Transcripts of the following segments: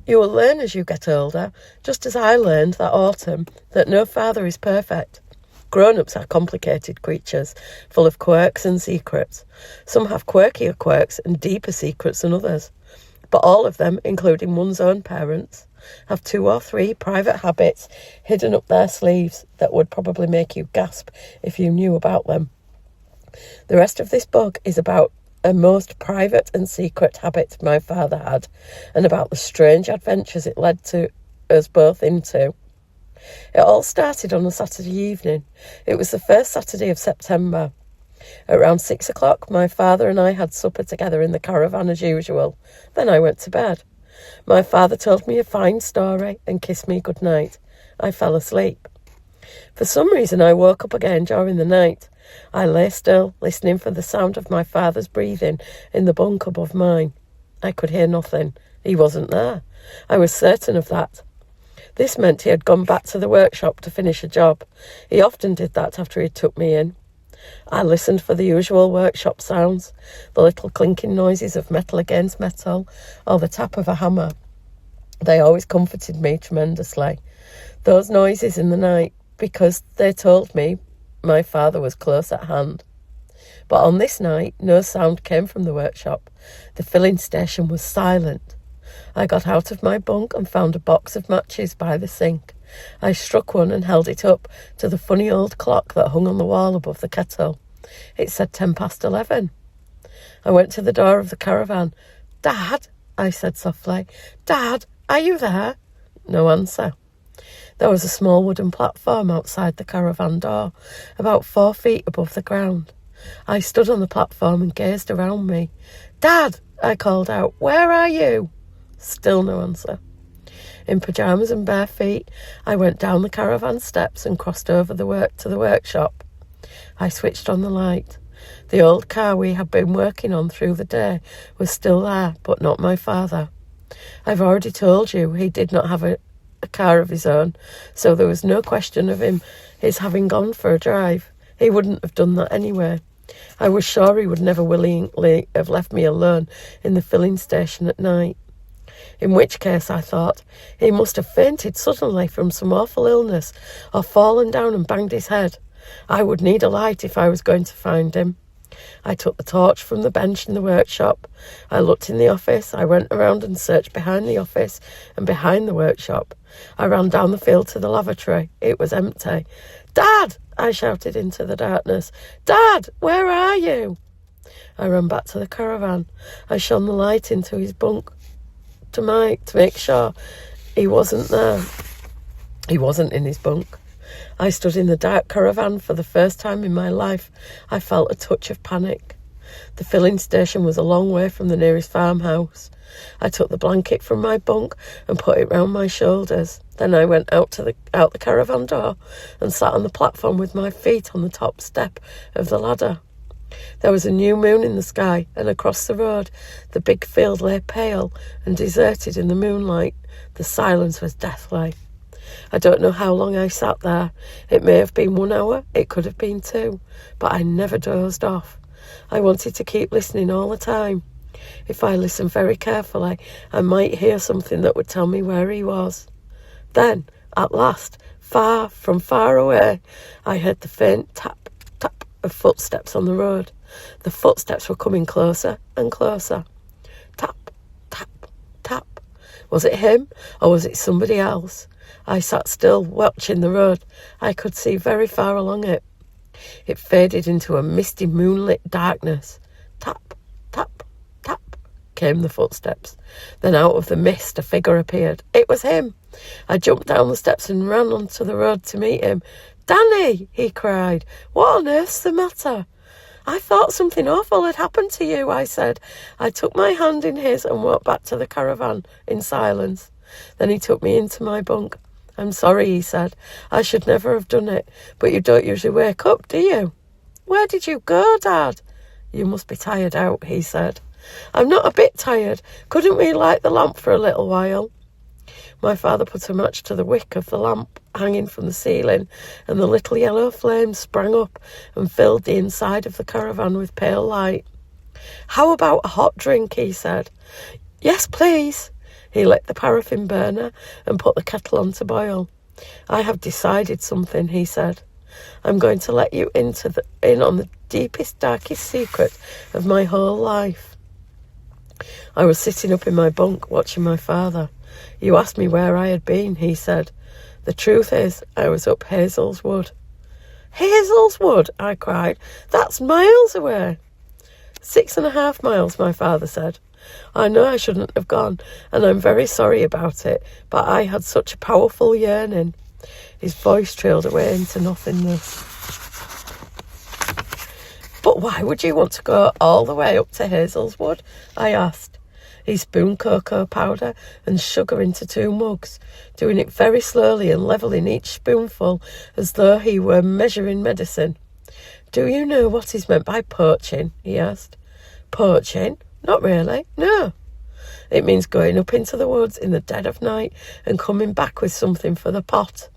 You will learn as you get older, just as I learned that autumn, that no father is perfect. Grown-ups are complicated creatures, full of quirks and secrets. Some have quirkier quirks and deeper secrets than others. But all of them, including one's own parents, have 2 or 3 private habits hidden up their sleeves that would probably make you gasp if you knew about them. The rest of this book is about a most private and secret habit my father had, and about the strange adventures it led to us both into. It all started on a Saturday evening. It was the first Saturday of September. Around 6 o'clock, my father and I had supper together in the caravan as usual. Then I went to bed. My father told me a fine story and kissed me good night. I fell asleep. For some reason, I woke up again during the night. I lay still, listening for the sound of my father's breathing in the bunk above mine. I could hear nothing. He wasn't there. I was certain of that. This meant he had gone back to the workshop to finish a job. He often did that after he took me in. I listened for the usual workshop sounds, the little clinking noises of metal against metal, or the tap of a hammer. They always comforted me tremendously. Those noises in the night, because they told me my father was close at hand. But on this night, no sound came from the workshop. The filling station was silent. I got out of my bunk and found a box of matches by the sink. I struck one and held it up to the funny old clock that hung on the wall above the kettle. It said 11:10. I went to the door of the caravan. "Dad," I said softly. "Dad, are you there?" No answer. There was a small wooden platform outside the caravan door, about 4 feet above the ground. I stood on the platform and gazed around me. "Dad," I called out, "where are you?" Still no answer. In pyjamas and bare feet, I went down the caravan steps and crossed over to the workshop. I switched on the light. The old car we had been working on through the day was still there, but not my father. I've already told you he did not have a car of his own, so there was no question of his having gone for a drive. He wouldn't have done that anyway. I was sure he would never willingly have left me alone in the filling station at night. In which case, I thought, he must have fainted suddenly from some awful illness, or fallen down and banged his head. I would need a light if I was going to find him. I took the torch from the bench in the workshop. I looked in the office. I went around and searched behind the office and behind the workshop. I ran down the field to the lavatory. It was empty. "Dad!" I shouted into the darkness. "Dad, where are you?" I ran back to the caravan. I shone the light into his bunk to make sure he wasn't there. He wasn't in his bunk. I stood in the dark caravan for the first time in my life. I felt a touch of panic. The filling station was a long way from the nearest farmhouse. I took the blanket from my bunk and put it round my shoulders. Then I went out the caravan door and sat on the platform with my feet on the top step of the ladder. There was a new moon in the sky, and across the road the big field lay pale and deserted in the moonlight. The silence was deathly. I don't know how long I sat there. It may have been 1 hour, it could have been 2, but I never dozed off. I wanted to keep listening all the time. If I listened very carefully, I might hear something that would tell me where he was. Then, at last, from far away, I heard the faint tap, tap of footsteps on the road. The footsteps were coming closer and closer. Tap, tap, tap. Was it him, or was it somebody else? I sat still, watching the road. I could see very far along it. It faded into a misty moonlit darkness. Tap, tap, tap, came the footsteps. Then out of the mist a figure appeared. It was him. I jumped down the steps and ran onto the road to meet him. "Danny," he cried, "what on earth's the matter?" "I thought something awful had happened to you," I said. I took my hand in his and walked back to the caravan in silence. Then he took me into my bunk. "I'm sorry," he said. "I should never have done it, but you don't usually wake up, do you?" "Where did you go, Dad?" "You must be tired out," he said. "I'm not a bit tired. Couldn't we light the lamp for a little while?" My father put a match to the wick of the lamp hanging from the ceiling, and the little yellow flame sprang up and filled the inside of the caravan with pale light. "How about a hot drink?" he said. "Yes, please." He lit the paraffin burner and put the kettle on to boil. "I have decided something," he said. "I'm going to let you in on the deepest, darkest secret of my whole life." I was sitting up in my bunk watching my father. "You asked me where I had been," he said. "The truth is, I was up Hazel's Wood." "Hazel's Wood," I cried. "That's miles away." 6.5 miles, my father said. "I know I shouldn't have gone, and I'm very sorry about it, but I had such a powerful yearning." His voice trailed away into nothingness. "But why would you want to go all the way up to Hazel's Wood?" I asked. He spooned cocoa powder and sugar into 2 mugs, doing it very slowly and levelling each spoonful as though he were measuring medicine. "Do you know what is meant by poaching?" he asked. "Poaching? Not really, no." "It means going up into the woods in the dead of night and coming back with something for the pot.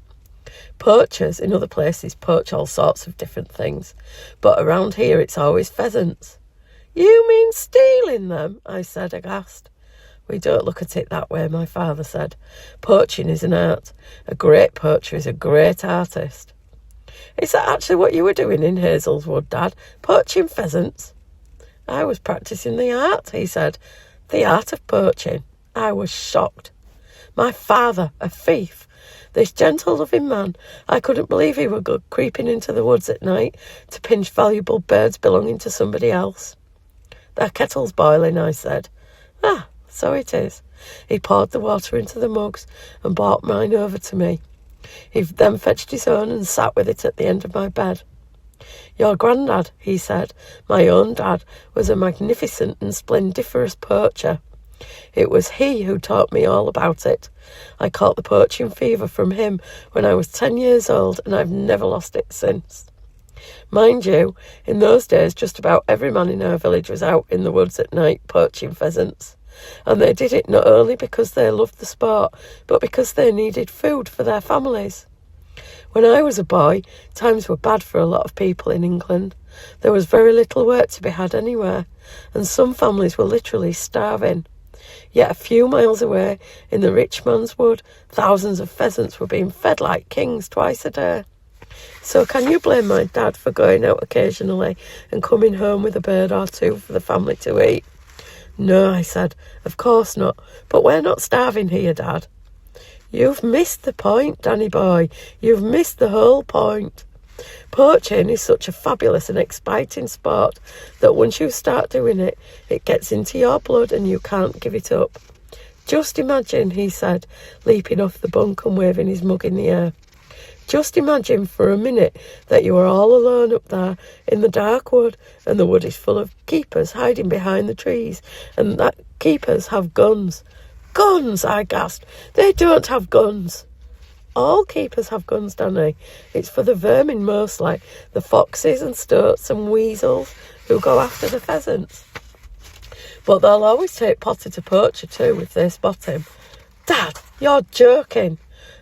Poachers in other places poach all sorts of different things, but around here it's always pheasants." "You mean stealing them?" I said, aghast. "We don't look at it that way," my father said. "Poaching is an art. A great poacher is a great artist." "Is that actually what you were doing in Hazel's Wood, Dad? Poaching pheasants?" "I was practising the art," he said. "The art of poaching." I was shocked. My father, a thief. This gentle, loving man. I couldn't believe he would go creeping into the woods at night to pinch valuable birds belonging to somebody else. "Their kettle's boiling," I said. "Ah, so it is." He poured the water into the mugs and brought mine over to me. He then fetched his own and sat with it at the end of my bed. "Your granddad," he said, "my own dad, was a magnificent and splendiferous poacher. It was he who taught me all about it. I caught the poaching fever from him when I was 10 years old, and I've never lost it since." Mind you, in those days just about every man in our village was out in the woods at night poaching pheasants. And they did it not only because they loved the sport, but because they needed food for their families. When I was a boy, times were bad for a lot of people in England. There was very little work to be had anywhere, and some families were literally starving. Yet a few miles away, in the rich man's wood, thousands of pheasants were being fed like kings twice a day. So can you blame my dad for going out occasionally and coming home with a bird or two for the family to eat? "No," I said, "of course not. But we're not starving here, Dad." "You've missed the point, Danny boy. You've missed the whole point. Poaching is such a fabulous and exciting sport that once you start doing it, it gets into your blood and you can't give it up. Just imagine," he said, leaping off the bunk and waving his mug in the air. "Just imagine for a minute that you are all alone up there in the dark wood, and the wood is full of keepers hiding behind the trees, and that keepers have guns." "Guns!" I gasped. "They don't have guns." "All keepers have guns, Danny. It's for the vermin mostly, the foxes and stoats and weasels who go after the pheasants. But they'll always take Potter to poacher too if they spot him." "Dad, you're joking."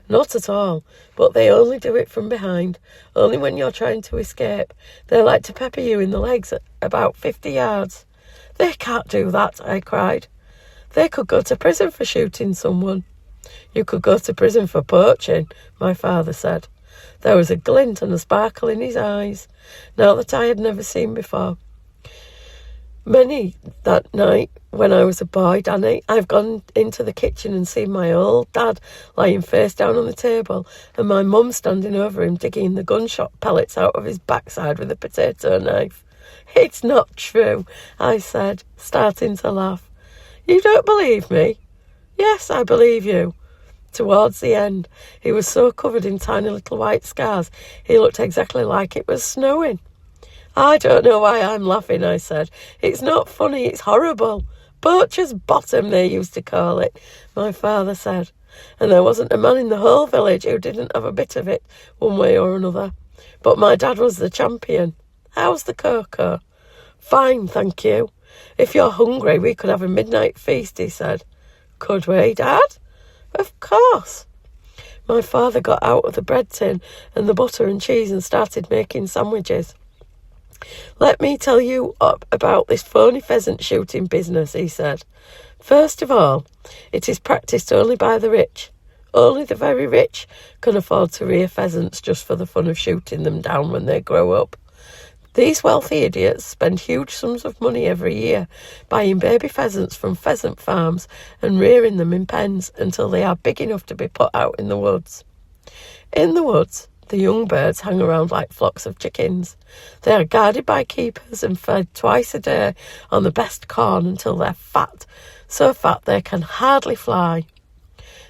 "Not at all, but they only do it from behind, only when you're trying to escape. They like to pepper you in the legs at about 50 yards. "They can't do that," I cried. "They could go to prison for shooting someone." "You could go to prison for poaching," my father said. There was a glint and a sparkle in his eyes, now that I had never seen before. "Many that night when I was a boy, Danny, I've gone into the kitchen and seen my old dad lying face down on the table and my mum standing over him digging the gunshot pellets out of his backside with a potato knife." "It's not true," I said, starting to laugh. "You don't believe me?" "Yes, I believe you." Towards the end, he was so covered in tiny little white scars, he looked exactly like it was snowing. "I don't know why I'm laughing," I said. "It's not funny, it's horrible. Poacher's bottom, they used to call it," my father said. "And there wasn't a man in the whole village who didn't have a bit of it, one way or another. But my dad was the champion. How's the cocoa?" "Fine, thank you. If you're hungry, we could have a midnight feast," he said. "Could we, Dad?" "Of course." My father got out of the bread tin and the butter and cheese and started making sandwiches. "Let me tell you about this phony pheasant shooting business," he said. First of all, it is practised only by the rich. Only the very rich can afford to rear pheasants just for the fun of shooting them down when they grow up. These wealthy idiots spend huge sums of money every year buying baby pheasants from pheasant farms and rearing them in pens until they are big enough to be put out in the woods. In the woods, the young birds hang around like flocks of chickens. They are guarded by keepers and fed twice a day on the best corn until they're fat, so fat they can hardly fly.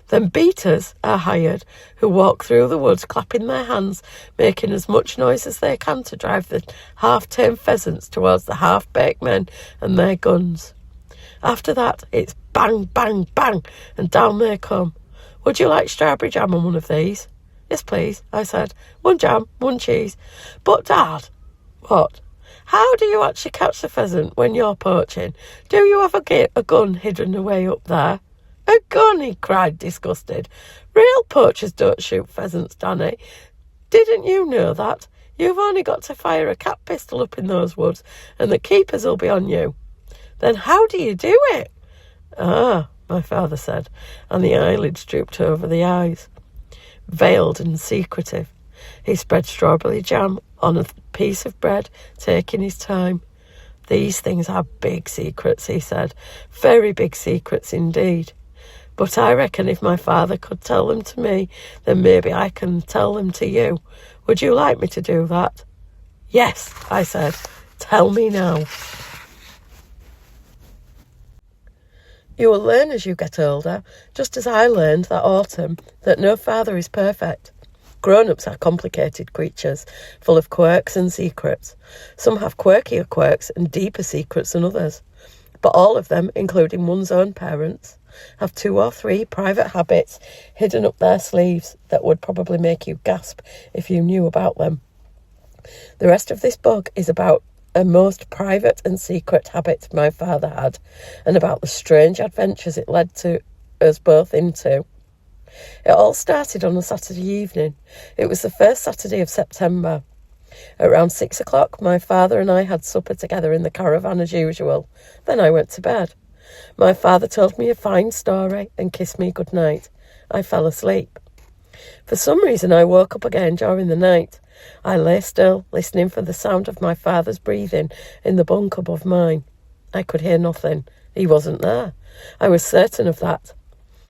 Then beaters are hired who walk through the woods clapping their hands, making as much noise as they can to drive the half-tamed pheasants towards the half-baked men and their guns. After that, it's bang, bang, bang, and down they come. Would you like strawberry jam on one of these? Yes, please, I said. One jam, one cheese. But, Dad, what? How do you actually catch the pheasant when you're poaching? Do you have a gun hidden away up there? A gun, he cried, disgusted. Real poachers don't shoot pheasants, Danny. Didn't you know that? You've only got to fire a cat pistol up in those woods, and the keepers will be on you. Then how do you do it? Ah, my father said, and the eyelids drooped over the eyes. Veiled and secretive, he spread strawberry jam on a piece of bread, taking his time. These things are big secrets, he said. Very big secrets indeed. But I reckon if my father could tell them to me, then maybe I can tell them to you. Would you like me to do that? Yes, I said. Tell me now. You will learn as you get older, just as I learned that autumn, that no father is perfect. Grown-ups are complicated creatures, full of quirks and secrets. Some have quirkier quirks and deeper secrets than others. But all of them, including one's own parents, have 2 or 3 private habits hidden up their sleeves that would probably make you gasp if you knew about them. The rest of this book is about a most private and secret habit my father had, and about the strange adventures it led to us both into. It all started on a Saturday evening. It was the first Saturday of September. Around 6 o'clock, my father and I had supper together in the caravan as usual. Then I went to bed. My father told me a fine story and kissed me good night. I fell asleep. For some reason, I woke up again during the night. I lay still, listening for the sound of my father's breathing in the bunk above mine. I could hear nothing. He wasn't there. I was certain of that.